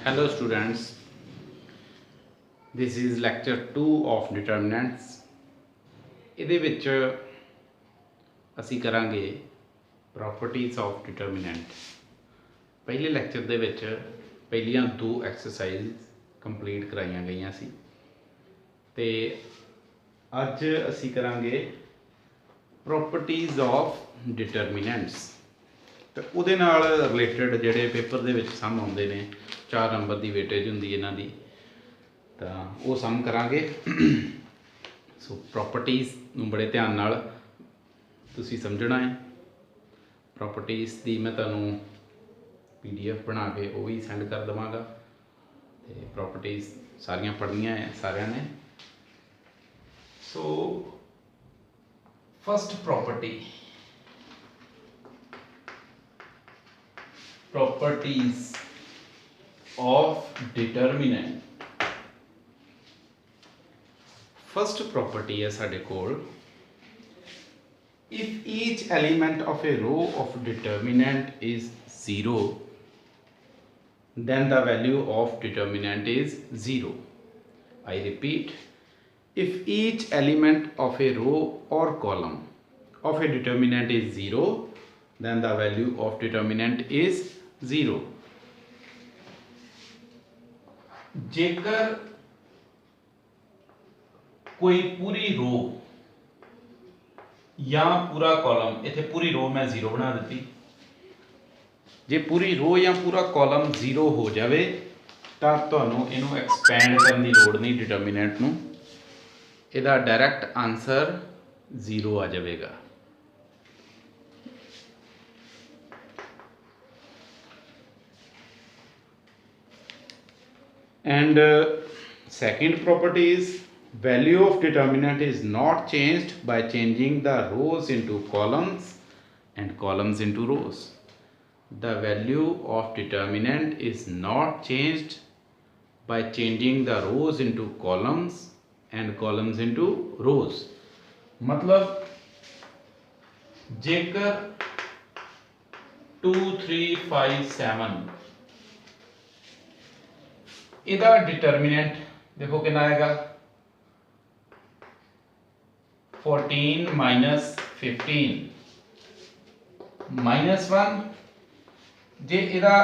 Hello students, this is lecture 2 of determinants। ਇਹਦੇ ਵਿੱਚ ਅਸੀਂ ਕਰਾਂਗੇ properties of determinant। ਪਹਿਲੇ ਲੈਕਚਰ ਦੇ ਵਿੱਚ ਪਹਿਲੀਆਂ ਦੋ ਐਕਸਰਸਾਈਜ਼ ਕੰਪਲੀਟ ਕਰਾਈਆਂ ਗਈਆਂ ਸੀ ਤੇ ਅੱਜ ਅਸੀਂ ਕਰਾਂਗੇ properties of determinants। तो ਉਹਦੇ ਨਾਲ ਰਿਲੇਟਡ ਜਿਹੜੇ ਪੇਪਰ ਦੇ ਵਿੱਚ ਸਮ ਆਉਂਦੇ ਨੇ 4 ਨੰਬਰ ਦੀ ਵੇਟੇਜ ਹੁੰਦੀ ਇਹਨਾਂ ਦੀ ਤਾਂ ਉਹ ਸਮ ਕਰਾਂਗੇ। ਸੋ ਪ੍ਰੋਪਰਟੀਜ਼ ਨੂੰ ਬੜੇ ਧਿਆਨ ਨਾਲ ਤੁਸੀਂ ਸਮਝਣਾ ਹੈ। ਪ੍ਰੋਪਰਟੀਜ਼ ਦੀ ਮੈਂ ਤੁਹਾਨੂੰ PDF ਬਣਾ ਕੇ ਉਹ ਵੀ ਸੈਂਡ ਕਰ ਦੇਵਾਂਗਾ ਤੇ ਪ੍ਰੋਪਰਟੀਜ਼ ਸਾਰੀਆਂ ਪੜ੍ਹਨੀਆਂ ਹੈ ਸਾਰਿਆਂ ਨੇ। So first property, properties of determinant। first property है साडे कोल, if each element of a row of determinant is 0 then the value of determinant is 0। I repeat, if each element of a row or column of a determinant is 0 then the value of determinant is 0। जेकर कोई पूरी रो या पूरा column, इत्थे पूरी रो मैं 0 बना दी, जे पूरी रो या पूरा कॉलम 0 हो जाए तो तुहानूं इहनूं एक्सपैंड करने की लोड़ नहीं डिटरमिनेंट नूं, इहदा डायरैक्ट आंसर 0 आ जाएगा। And second property is value of determinant is not changed by changing the rows into columns and columns into rows। The value of determinant is not changed by changing the rows into columns and columns into rows। मतलब जेकर 2 3 5 7 इहदा determinant देखो कितना आएगा 14 minus 15 minus 1। जे इहदा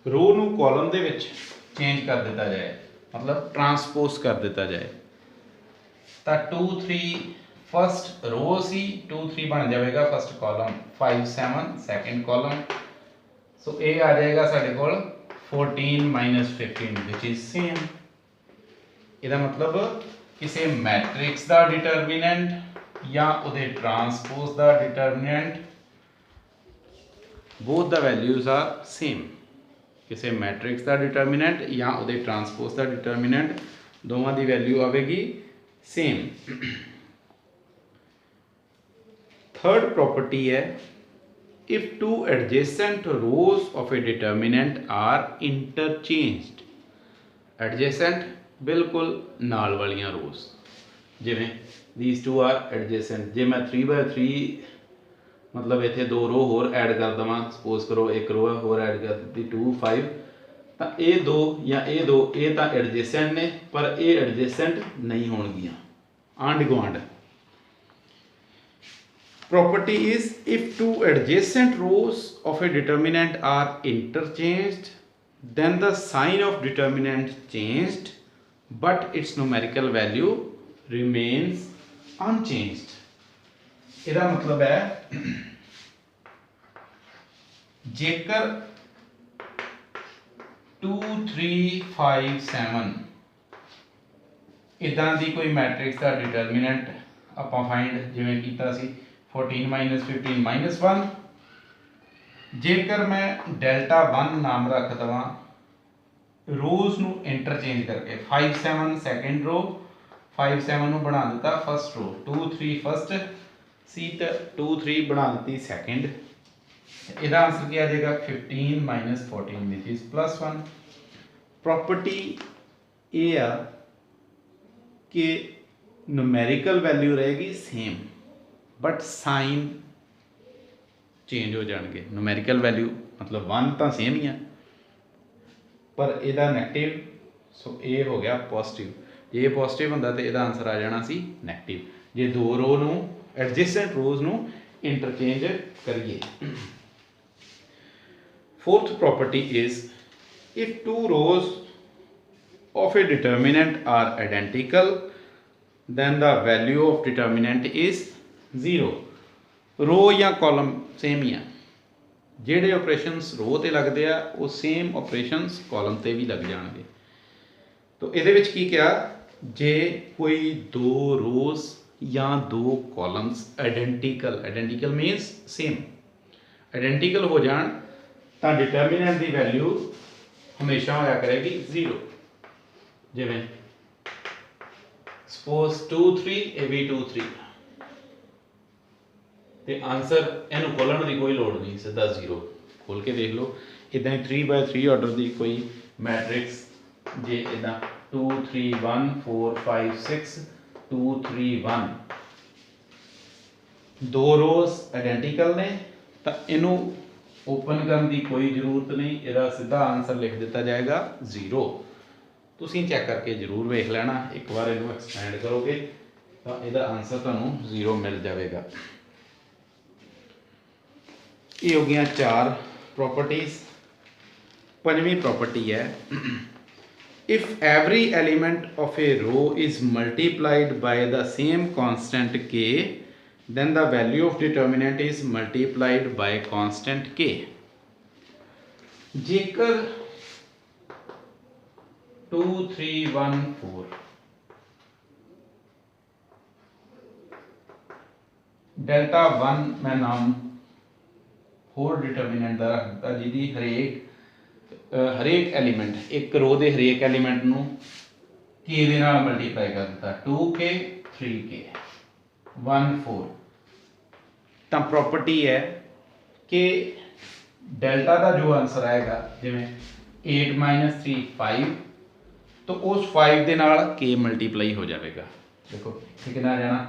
रो नूं column they which change कर दिता जाए, मतलब ट्रांसपोज कर दिता जाए तो 2 3 फर्स्ट रो सी 2 3 बन जाएगा फर्स्ट कॉलम, 5 7 सेकेंड कॉलम। सो ये आ जाएगा साडे कोल 14 माइनस 15 विच इज सेम। इहदा मतलब किसी मैट्रिक्स का डिटरमिनेंट या उहदे ट्रांसपोज का determinant both the values are same. किसी मैट्रिक्स का डिटरमिनेंट या उहदे ट्रांसपोज का डिटरमिनेंट दोवां दी वैल्यू आवेगी सेम। थर्ड प्रॉपर्टी है, if two adjacent rows of a determinant are interchanged। adjacent बिल्कुल नाल वालियां rows, जिवें these two are adjacent। जे मैं 3 by 3 मतलब इत्थे 2 रो होर ऐड कर देवां, सपोज करो एक रो होर ऐड कर दी 2 5 तो ये दो या ये दो ये तो एडजेसेंट ने पर ये एडजेसेंट नहीं होणगियां आंढ गुआंढ। Property is if two adjacent rows of a determinant are interchanged then the sign of determinant changed but its numerical value remains unchanged। इहदा मतलब है जेकर 2 3 5 7 इदां दी कोई मैट्रिक्स का डिटरमिनेंट आपां फाइंड जिवें कीता सी 14 माइनस 15 माइनस 1। जेकर मैं डेल्टा 1 नाम रख देवां रोज नूं इंटरचेंज करके 5 7 सेकेंड रो 5 7 नूं बना दिता फर्स्ट रो, 2 3 फर्स्ट सी तो 2 3 बना दी सेकेंड। इहदा आंसर क्या आ जाएगा 15 minus 14 which is plus 1। Property ये आ कि न्यूमेरिकल वैल्यू रहेगी सेम बट साइन चेंज हो जाएंगे। न्यूमेरिकल वैल्यू मतलब 1 तो सेम ही है पर इहदा नैगेटिव, सो ये हो गया पॉजिटिव। जे पॉजिटिव होंदा तो इहदा आंसर आ जाना सी नैगेटिव, जे दो रो नूं एडजेसेंट रोज नूं इंटरचेंज करिए। Fourth property is if two rows of a determinant are identical then the value of determinant is 0। रो या कॉलम सेम ही आ, ਜਿਹੜੇ ਆਪਰੇਸ਼ਨਸ ਰੋ ਤੇ ਲੱਗਦੇ ਆ ਉਹ ਸੇਮ ਆਪਰੇਸ਼ਨਸ ਕਾਲਮ ਤੇ ਵੀ ਲੱਗ ਜਾਣਗੇ। तो ਇਹਦੇ ਵਿੱਚ ਕੀ ਕਿਹਾ, ਜੇ ਕੋਈ ਦੋ ਰੋਜ਼ ਜਾਂ ਦੋ columns identical means same identical ਹੋ ਜਾਣ ਤਾਂ ਡਿਟਰਮੀਨੈਂਟ ਦੀ ਵੈਲਿਊ ਹਮੇਸ਼ਾ ਹੋਇਆ ਕਰੇਗੀ 0। ਜਿਵੇਂ ਸਪੋਜ਼ 2 3 ਇਹ ਵੀ 2 3 ਤੇ ਆਨਸਰ ਇਹਨੂੰ ਖੋਲਣ ਦੀ ਕੋਈ ਲੋੜ ਨਹੀਂ, ਸਿੱਧਾ 0 ਖੋਲ ਕੇ ਦੇਖ ਲਓ। ਇਦਾਂ ਹੀ 3/3 ਆਰਡਰ ਦੀ ਕੋਈ ਮੈਟ੍ਰਿਕਸ ਜੇ ਇਦਾਂ 2 3 1 4 5 6 2 3 1 ਦੋ ਰੋਜ਼ ਆਇਡੈਂਟੀਕਲ ਨੇ ਤਾਂ ਇਹਨੂੰ ਓਪਨ ਕਰਨ ਦੀ ਕੋਈ ਜ਼ਰੂਰਤ ਨਹੀਂ, ਇਹਦਾ ਸਿੱਧਾ ਆਨਸਰ ਲਿਖ ਦਿੱਤਾ ਜਾਏਗਾ 0। ਤੁਸੀਂ ਚੈੱਕ ਕਰਕੇ ਜ਼ਰੂਰ ਵੇਖ ਲੈਣਾ, ਇੱਕ ਵਾਰ ਇਹਨੂੰ ਐਕਸਪੈਂਡ ਕਰੋਗੇ ਤਾਂ ਇਹਦਾ ਆਨਸਰ ਤੁਹਾਨੂੰ 0 ਮਿਲ ਜਾਵੇਗਾ। ਇਹ ਹੋ ਗਈਆਂ 4 ਪ੍ਰੋਪਰਟੀਜ਼। ਪੰਜਵੀਂ ਪ੍ਰੋਪਰਟੀ ਹੈ if every element of a row is multiplied by the same constant k then the value of determinant is multiplied by constant k। ਜੇਕਰ 2 3 1 4 डेल्टा 1 मैं नाम होर डिटरमिनेंट का रख दिता जिहदी हरेक एलीमेंट एक रो के हरेक एलीमेंट नूं k दे नाल मल्टीप्लाई कर दिता 2k 3k 1 4। तो प्रॉपर्टी है कि डेल्टा का जो आंसर आएगा जिवें 8 - 3 5 तो उस 5 के नाल k मल्टीप्लाई हो जाएगा। देखो कितना आ जाना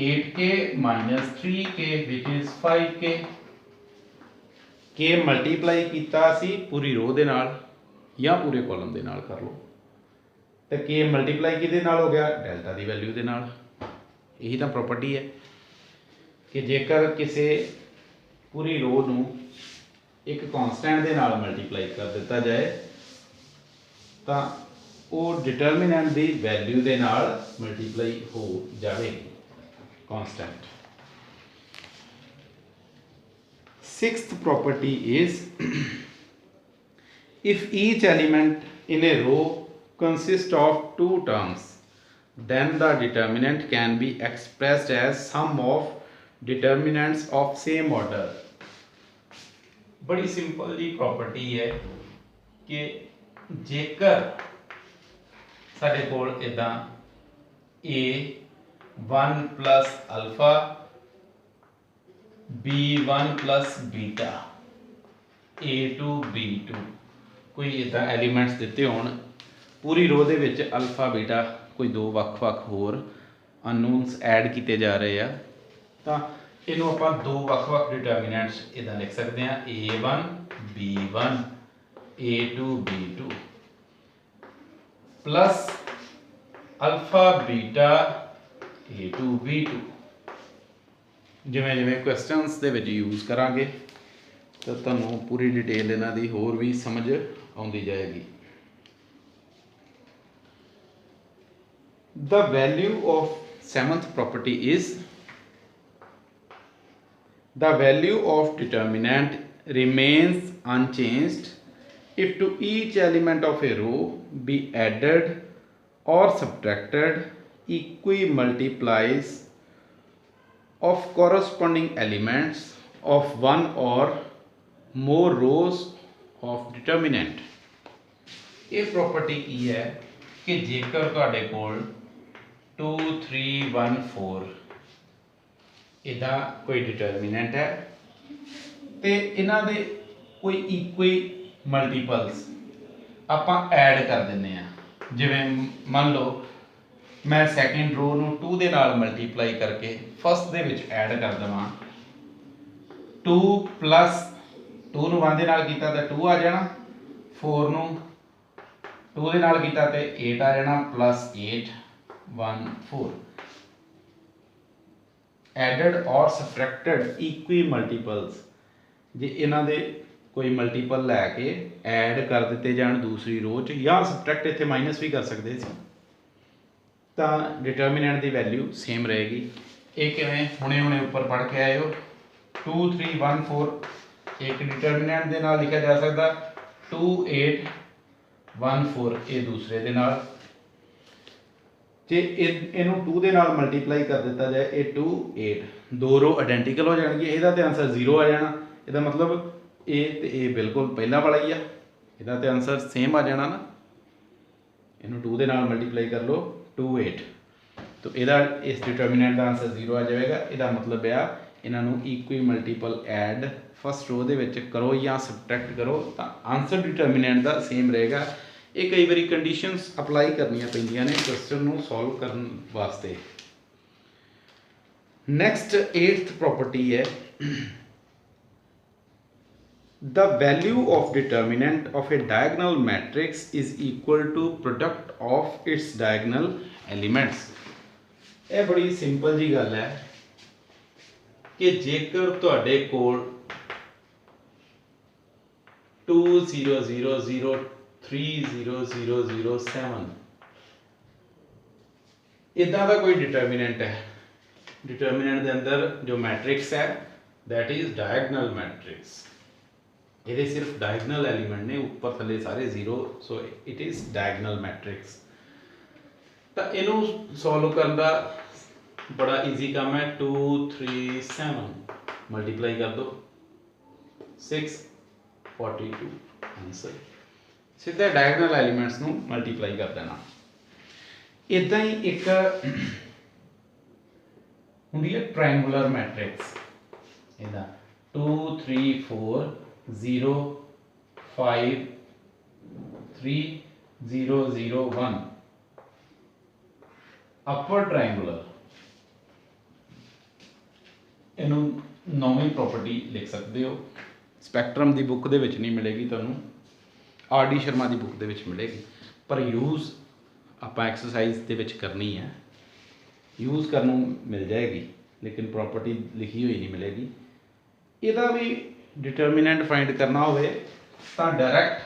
8k - 3k which is 5k। k multiply किया सी पूरी रो दे नाल या पूरे कॉलम दे नाल कर लो तो k मल्टीप्लाई किहदे नाल हो गया डेल्टा की वैल्यू दे नाल। यही तो प्रॉपर्टी है कि जेकर किसी पूरी रो नूं एक कॉन्सटेंट दे नाल मल्टीप्लाई कर दिता जाए तो वो डिटरमिनेंट की वैल्यू दे नाल मल्टीप्लाई हो जाएगी constant. Sixth property is if each element in a row consist of 2 terms then the determinant can be expressed as sum of determinants of same order। बड़ी सिंपल जी प्रॉपर्टी है कि जेकर साडे कोल इदां A1 + alpha B1 + beta A2 B2 कोई इदां elements दिते होण पूरी रो दे विच अल्फा बीटा कोई दो ਵੱਖ-ਵੱਖ होर अननोन्स ऐड किए जा रहे हैं तो इनू आप दो ਵੱਖ-ਵੱਖ डिटरमिनेंट्स इदा लिख सकते हैं A1 B1 A2 B2 plus alpha beta A2 B2। जिवें जिवें क्वेश्चनस दे विच यूज़ करांगे तो तुहानूं पूरी डिटेल इन्हां दी होर भी समझ आउंदी जाएगी। The value of seventh property is the value of determinant remains unchanged if to each element of a row be added or subtracted equi multiplies of corresponding elements of one or more rows of determinant। ये property की है कि जेकर तुहाडे कोल 2 3 1 4 इदा कोई determinant है तो इन्हां दे कोई इक्वी मल्टीपल्स आपां ऐड कर दिंदे आ। जिवें मान लो मैं सैकेंड रो नूं 2 दे नाल मल्टीप्लाई करके फर्स्ट दे विच ऐड कर देवां 2 + 2 नूं 1 दे नाल कीता तो 2 आ जाना 4 नूं 2 ਦੇ ਨਾਲ ਕੀਤਾ ਤੇ 8 ਆ ਜਾਣਾ प्लस 8 1 4 ਐਡਡ ਔਰ ਸਬਟਰੈਕਟਡ ਇਕੁਈ ਮਲਟੀਪਲਸ ਜੇ ਇਹਨਾਂ ਦੇ ਕੋਈ ਮਲਟੀਪਲ ਲੈ ਕੇ ਐਡ ਕਰ ਦਿੱਤੇ ਜਾਣ ਦੂਸਰੀ ਰੋ 'ਚ ਜਾਂ ਸਬਟਰੈਕਟ ਇੱਥੇ ਮਾਈਨਸ ਵੀ ਕਰ ਸਕਦੇ ਸੀ ਤਾਂ ਡਿਟਰਮੀਨੈਂਟ ਦੀ ਵੈਲਿਊ ਸੇਮ ਰਹੇਗੀ। ਇਹ ਕਿਵੇਂ ਹੁਣੇ ਉੱਪਰ ਪੜ੍ਹ ਕੇ ਆਏ ਹੋ 2 3 1 4 ਇੱਕ ਡਿਟਰਮੀਨੈਂਟ ਦੇ ਨਾਲ ਲਿਖਿਆ ਜਾ ਸਕਦਾ 2 8 1 4 ਇਹ ਦੂਸਰੇ ਦੇ ਨਾਲ ਜੇ ਇਹਨੂੰ 2 ਦੇ ਨਾਲ ਮਲਟੀਪਲਾਈ ਕਰ ਦਿੱਤਾ ਜਾਏ ਇਹ 2 8 ਦੋ ਰੋ ਆਇਡੈਂਟੀਕਲ ਹੋ ਜਾਣਗੇ ਇਹਦਾ ਤੇ ਆਨਸਰ 0 ਆ ਜਾਣਾ ਇਹਦਾ ਮਤਲਬ ਇਹ ਤੇ ਇਹ ਬਿਲਕੁਲ ਪਹਿਲਾਂ ਵਾਲਾ ਹੀ ਆ ਇਹਦਾ ਤੇ ਆਨਸਰ ਸੇਮ ਆ ਜਾਣਾ ਨਾ ਇਹਨੂੰ 2 ਦੇ ਨਾਲ ਮਲਟੀਪਲਾਈ ਕਰ ਲਓ 2 8 तो ਇਹਦਾ ਇਸ ਡਿਟਰਮੀਨੈਂਟ ਦਾ ਆਨਸਰ 0 ਆ ਜਾਵੇਗਾ ਇਹਦਾ ਮਤਲਬ ਆ ਇਹਨਾਂ ਨੂੰ ਇਕੁਈ ਮਲਟੀਪਲ ਐਡ ਫਸਟ ਰੋ ਦੇ ਵਿੱਚ ਕਰੋ ਜਾਂ ਸਬਟਰੈਕਟ ਕਰੋ ਤਾਂ ਆਨਸਰ ਡਿਟਰਮੀਨੈਂਟ ਦਾ ਸੇਮ ਰਹੇਗਾ। ਇਹ ਕਈ ਵਾਰੀ ਕੰਡੀਸ਼ਨਸ ਅਪਲਾਈ ਕਰਨੀਆਂ ਪੈਂਦੀਆਂ ਨੇ ਕੁਐਸਚਨ ਨੂੰ ਸੋਲਵ ਕਰਨ ਵਾਸਤੇ। ਨੈਕਸਟ 8th ਪ੍ਰੋਪਰਟੀ ਹੈ the value of determinant of a diagonal matrix is equal to product of its diagonal elements। ਇਹ ਬੜੀ ਸਿੰਪਲ ਜੀ ਗੱਲ ਹੈ ਕਿ ਜੇਕਰ ਤੁਹਾਡੇ ਕੋਲ 2 0 0 0 3 0 0 0 7 इदा का कोई डिटर्मिनेंट है डिटर्मिनेंट के अंदर जो मैट्रिक्स है दैट इज डायगनल मैट्रिक्स ये सिर्फ डायगनल एलिमेंट ने ऊपर थले सारे 0 so it is diagonal matrix. तो इनू सॉल्व करने का बड़ा इजी काम है 2 3 7 मल्टीप्लाई कर दो 6 42 आंसर सीधा डायगनल एलिमेंट्स नू मल्टीप्लाई कर देना। इदा ही एक होंदी है ट्रायंगुलर मैट्रिक्स इदा 2 3 4 0 5 3 0 0 1 अपर ट्रायंगुलर इनू नौवीं प्रॉपर्टी लिख सकते हो स्पैक्ट्रम की बुक दे विच नहीं मिलेगी तुहानू आर डी शर्मा की बुक दे विच मिलेगी पर यूज़ आपां एक्सरसाइज दे विच करनी है यूज़ करनों मिल जाएगी लेकिन प्रॉपर्टी लिखी हुई नहीं मिलेगी। इहदा भी डिटर्मिनेंट फाइंड करना हो डायरैक्ट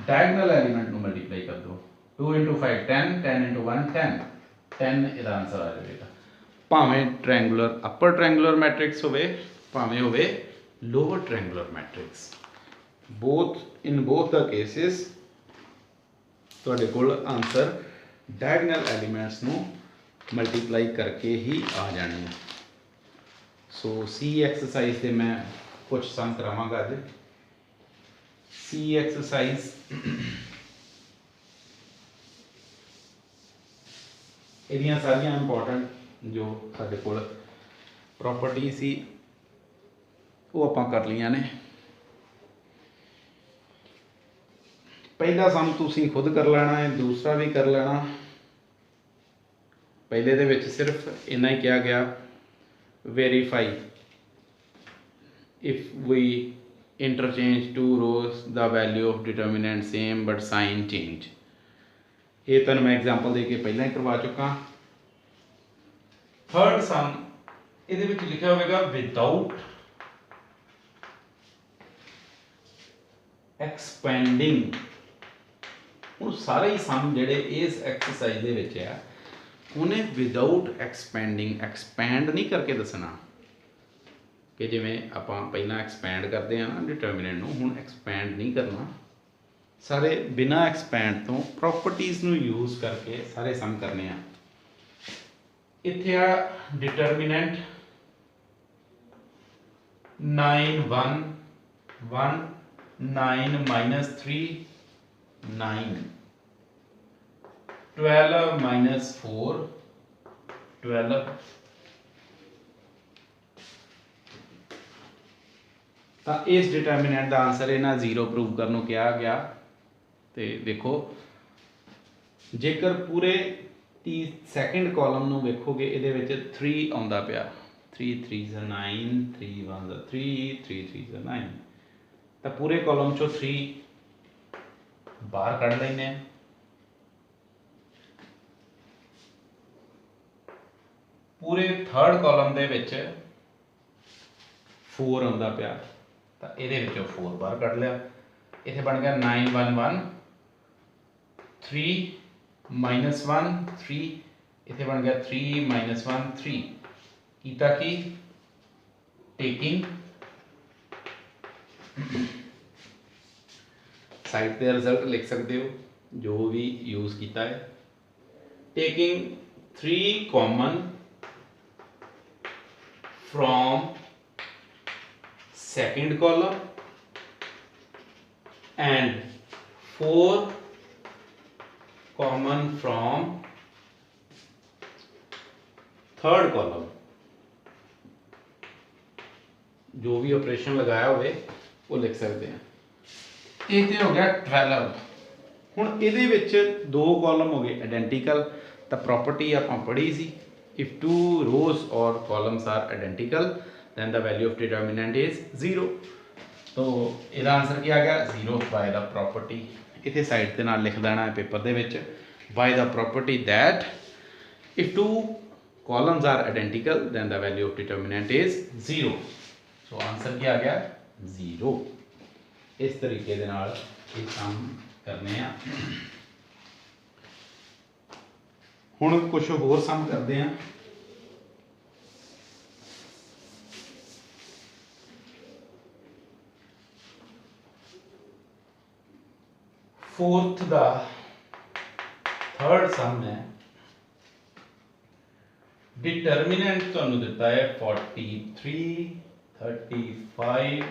डायगनल एलिमेंट को मल्टीप्लाई कर दो 2 × 5 10 10 × 1 10 10 इसका आंसर आ जाएगा। भावें ट्रायंगुलर अपर ट्रायंगुलर मैट्रिक्स होवे भावें होवे lower triangular matrix both in both the cases तुहाडे कोल आंसर डायगनल एलिमेंट्स नू मल्टीप्लाई करके ही आ जाने। सो सी एक्सरसाइज से मैं कुछ सम करावांगा अज। सी एक्सरसाइज इहदियां सारियां इंपॉर्टेंट जो साडे कोल प्रॉपर्टी सी वो आपां कर लियां ने। पहला सम तुसीं खुद कर लेना है दूसरा भी कर लेना। पहले दे विच सिर्फ इन्ना ही किया गया verify if we interchange two rows the value of determinant same but sign change। ये तुहानूं मैं एग्जाम्पल दे के पहला ही करवा चुका। थर्ड सम इहदे विच लिखिया होवेगा विदाउट एक्सपेंडिंग। हुण सारे ही सम जिहड़े इस एक्सरसाइज दे विच आ उन्हें विदाउट एक्सपेंडिंग एक्सपैंड नहीं करके दसना कि जिमें आप पहला एक्सपैंड करते हैं ना डिटर्मिनेंट नूं हुण एक्सपैंड नहीं करना सारे बिना एक्सपैंड तो प्रॉपर्टीज़ नूं यूज़ करके सारे सम करने हैं। इत्थे आ डिटर्मिनेंट 9 1 1 9 -3 9 12 -4 12 तो इस डिटर्मिनेंट का आंसर इन्हां 0 प्रूव करनों क्या गया। तो देखो जेकर पूरे सैकेंड कॉलम नूं वेखोगे इहदे विच 3 आउंदा पिया 3 3 9 3 1 3 3 3 9 तो पूरे कॉलम चो 3 बाहर कढ़ लेने। पूरे थर्ड कॉलम दे विच 4 आउंदा पिया, तो ये 4 बाहर कढ़ लिया। इत्थे बन गया 9 1 1 3 -1 3, इत्थे बन गया 3 -1 3। कीता कि टेकिंग साइड पे रिजल्ट लिख सकते हो जो भी यूज किया है। Taking 3 common from second column and 4 common from third column. जो भी ऑपरेशन लगाया हुए वो लिख सकते हैं। ये हो गया 12। हुण इहदे विच 2 कॉलम हो गए आइडेंटिकल, तो प्रॉपर्टी आपां पढ़ी सी, इफ 2 रोज और columns are identical then the value of determinant is 0। तो इसका आंसर क्या आ गया 0 बाय द प्रॉपर्टी। इत्थे साइड के नाल लिख देना है पेपर दे विच, by the property that if 2 columns are identical then the value of determinant is 0। So answer क्या आ गया 0। इस तरीके दे नाल ये काम करने हैं। हुण कुछ होर सम करते हैं। फोर्थ दा थर्ड सम है। डिटर्मिनेंट तुहानू दिता है 43 35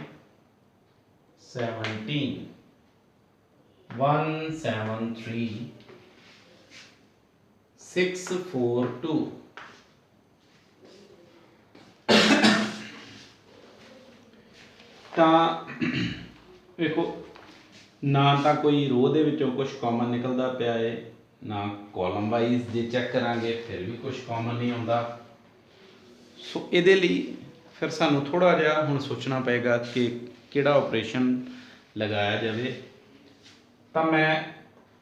17 173 642। देखो ना तो कोई रो दे विचों कुछ कॉमन निकलता पिया है, ना कॉलम वाइज जे चैक करांगे फिर भी कुछ कॉमन नहीं आता। सो ये फिर सानू थोड़ा जिहा हुण सोचना पेगा कि किहड़ा ऑपरेशन लगाया जाए। तो मैं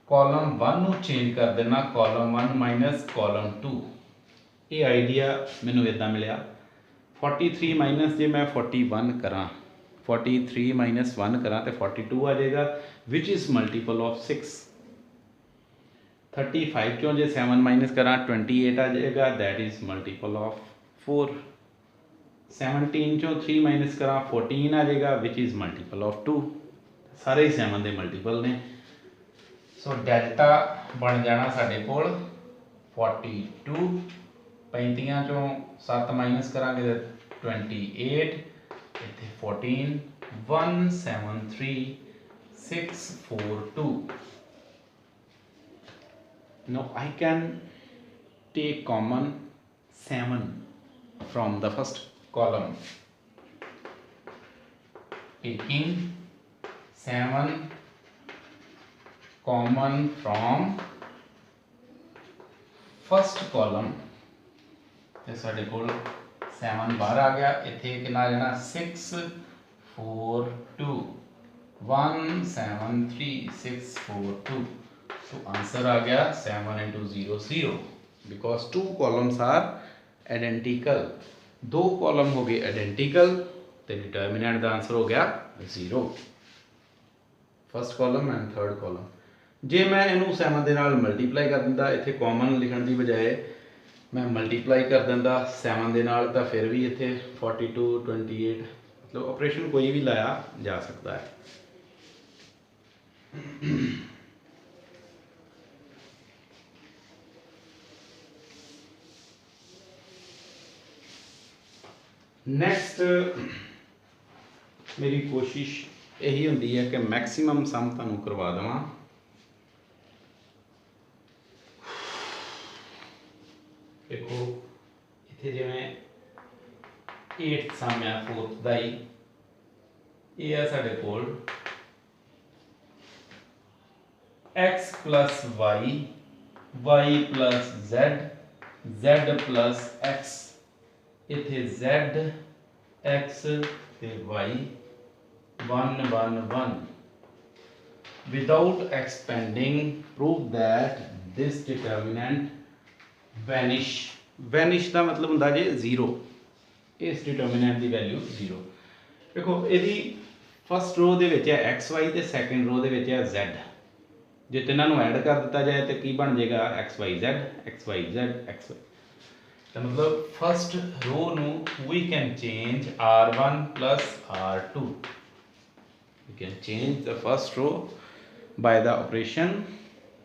कॉलम 1 नू चेंज कर देना कॉलम 1 माइनस कॉलम 2। ये आइडिया मैनू इदां मिलिया 43 माइनस जे मैं 41 करा, 43 माइनस 1 करा तो 42 आ जाएगा विच इज़ मल्टीपल ऑफ 6। 35 चों जे 7 माइनस करा 28 आ जाएगा दैट इज़ मल्टीपल ऑफ 4। 17 चों 3 माइनस करा 14 आ जाएगा विच इज़ मल्टीपल ऑफ 2। सारे ही 7 के मल्टीपल ने। सो डेल्टा बन जाना साढ़े कोल 42। 35 चों 7 माइनस करांगे तो 28, इत्थे 14 173 642। Now I can take common 7 from the first column. Taking 7 common from first column, तो साढ़े कोल 7 बाहर आ गया। इत्थे कितना आ जाना 642 173 642। तो आंसर आ गया 7 into 0 0 because 2 columns are identical. 2 column हो गए आइडेंटिकल तो डिटर्मिनेंट का आंसर हो गया 0। First column and third column. जे मैं इनू 7 के नाल मल्टीप्लाई कर दिंदा, इत्थे कॉमन लिखण की बजाय मैं मल्टीप्लाई कर दिंदा 7 के नाल, तो फिर भी इत्थे 42 28 मतलब ऑपरेशन कोई भी लाया जा सकता है। नैक्सट मेरी कोशिश यही होंदी है कि मैक्सीमम सम तुहानू करवा देवां। देखो इत्थे जिवें 8th सम है 4th दा ही, ये है साडे कोल x plus y y plus z z plus x। इत्थे z x ते y 1 1 1। Without expanding prove that this determinant vanish. Vanish का मतलब होंदा जे जीरो, इस डिटर्मिनेंट की वैल्यू जीरो। देखो यदि फस्ट रो दे विच है एक्स वाई तो सैकेंड रो दे विच है Z, जो तिन्हों ऐड कर दिता जाए तो की बन जाएगा x y z x y z x y. तो मतलब फस्ट रो नू we can change R1 plus R2, we can change the first row by the operation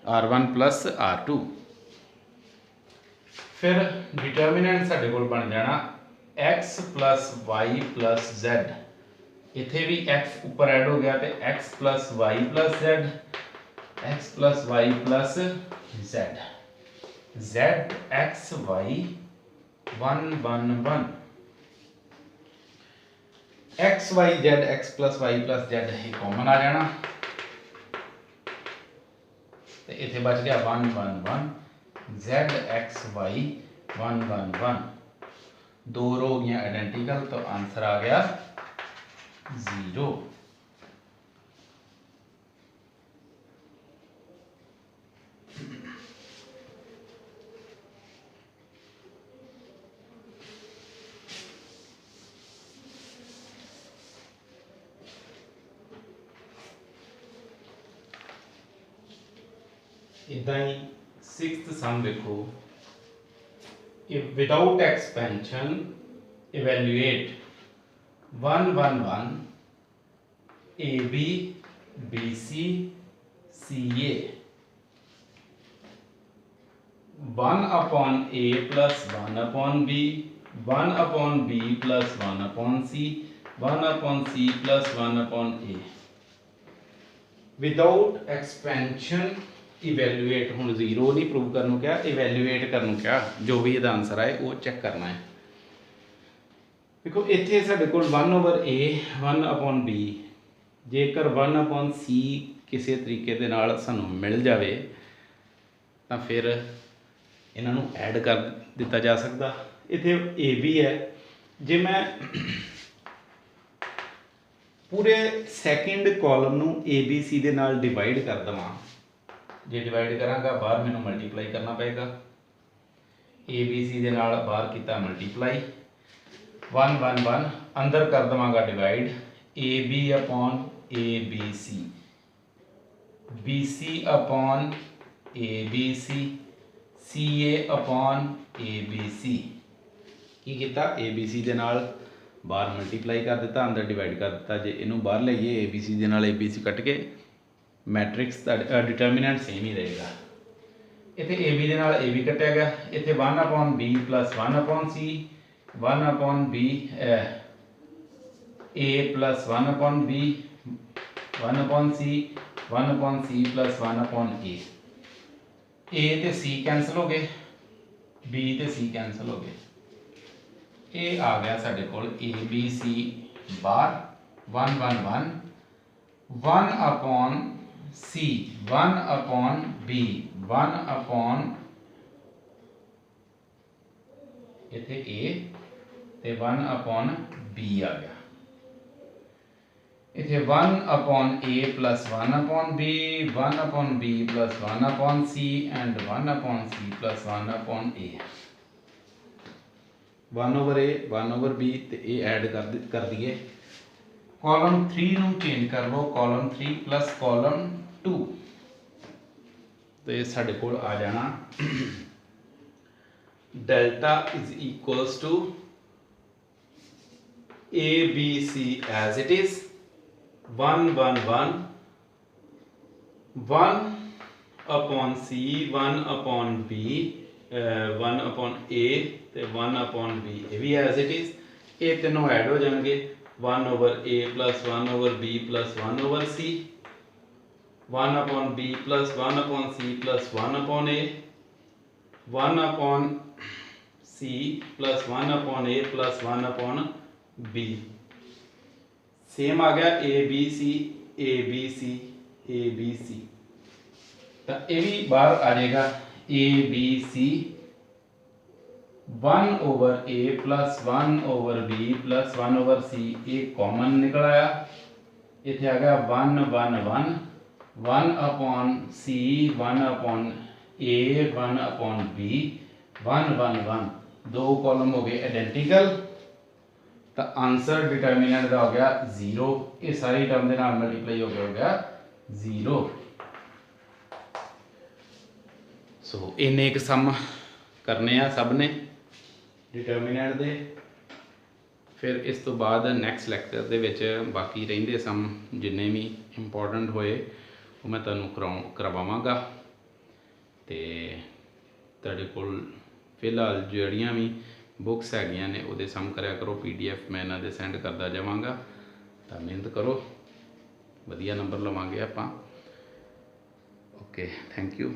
R1 plus R2। फिर डिटर्मिनेंट साडे कोल बन जाना x plus y plus z, इत्थे भी x ऊपर ऐड हो गया तो x plus y plus z, x plus y plus z, z x y 1 1 1, x y z x plus y plus z ये कॉमन आ जाना तो इतने बच गया 1 1 1, जेड एक्स वाई 1 1 1, दो रो हो गई आइडेंटिकल तो आंसर आ गया 0। इदा ही 6th सम देखो, without expansion evaluate 1 1 1 AB BC CA 1 upon A plus 1 upon B, 1 upon B plus 1 upon C, 1 upon C plus 1 upon A। Without expansion evaluate, हूँ जीरो नहीं prove करने क्या, इवेल्यूएट करने क्या, जो भी यदा आंसर आए वो चेक करना है। देखो इत्थे साडे कोल 1 ओवर A 1 अपॉन B, जेकर 1 अपॉन C किसी तरीके दे नाल सानू मिल जाए तो फिर इन्हों ऐड कर दिता जा सकता। इत्थे A B है, जे मैं पूरे सैकेंड कॉलम नू A B C दे नाल डिवाइड कर देवां, जे डिवाइड करांगा बाहर मैनू मल्टीप्लाई करना पेगा, ए बी सी दे नाल बाहर किया मल्टीप्लाई 1 1 1, अंदर कर देवांगा divide A B upon A B C, B C upon A B C A upon A B C, की किया ए बी सी दे नाल बाहर मल्टीप्लाई कर दिता, अंदर डिवाइड कर दिता। जे इनू बाहर लाइए ए बी सी दे नाल ए बी सी कट के मैट्रिक्स का डिटर्मिनेंट सेम ही रहेगा। इतने ए बी दे नाल ए बी कटिया गया, इतने 1 अपॉन बी प्लस 1 अपॉन सी, 1 अपॉन बी ए प्लस 1 अपॉन बी, 1 अपॉन सी, 1 अपॉन सी प्लस 1 अपॉन ए ते सी कैंसल हो गए, बी ते सी कैंसल हो गए, ये आ गया साढ़े कोल ए बी सी बार 1 1 1, 1 upon C 1 upon B 1 upon इत्थे A ते 1 अपॉन B आ गया, इत्थे 1 upon A plus 1 upon B, 1 upon B plus 1 upon C and 1 upon C plus 1 upon A, 1 over A 1 over B ते A add कर दिए। Column 3 नू change कर लो, column 3 plus column 2, तो ये साढ़े कोल आ जाना delta is equals to a B c as it is 1 1 1, 1 upon C 1 upon B 1 upon A ते 1 अपॉन B, ये भी एज इट इज, ये तीनों ऐड हो जाएंगे 1 over A plus 1 over B plus 1 over C, 1 upon B plus 1 upon C plus 1 upon A, 1 upon C plus 1 upon A plus 1 upon B, same आ गया A B C A B C A B C, तो ये भी बाहर आ जाएगा A B C 1 over A plus 1 over B plus 1 over C, ये common निकल आया, इतने आ गया 1 1 1 1/C 1/A 1/B 1 1 1 दो कॉलम हो गए आइडेंटिकल तो आंसर डिटर्मिनेंट का हो गया 0 ये सारी टर्म के नाल मल्टीप्लाई हो गया 0 सो इन्ने एक सम करने आ सब ने डिटर्मिनेंट दे फिर इस तो बाद नैक्सट लैक्चर दे विच बाकी रहिंदे सम जिन्ने भी इंपॉर्टेंट होए वो मैं तुहानूं करवावांगा ते तुहाडे कोल फिलहाल जिहड़ियां भी बुक्स हैगियां ने उहदे सम करया करो PDF मैं इन्हां दे सेंड करदा जावांगा तां मेहनत करो वधिया नंबर लवांगे आपां ओके थैंक यू।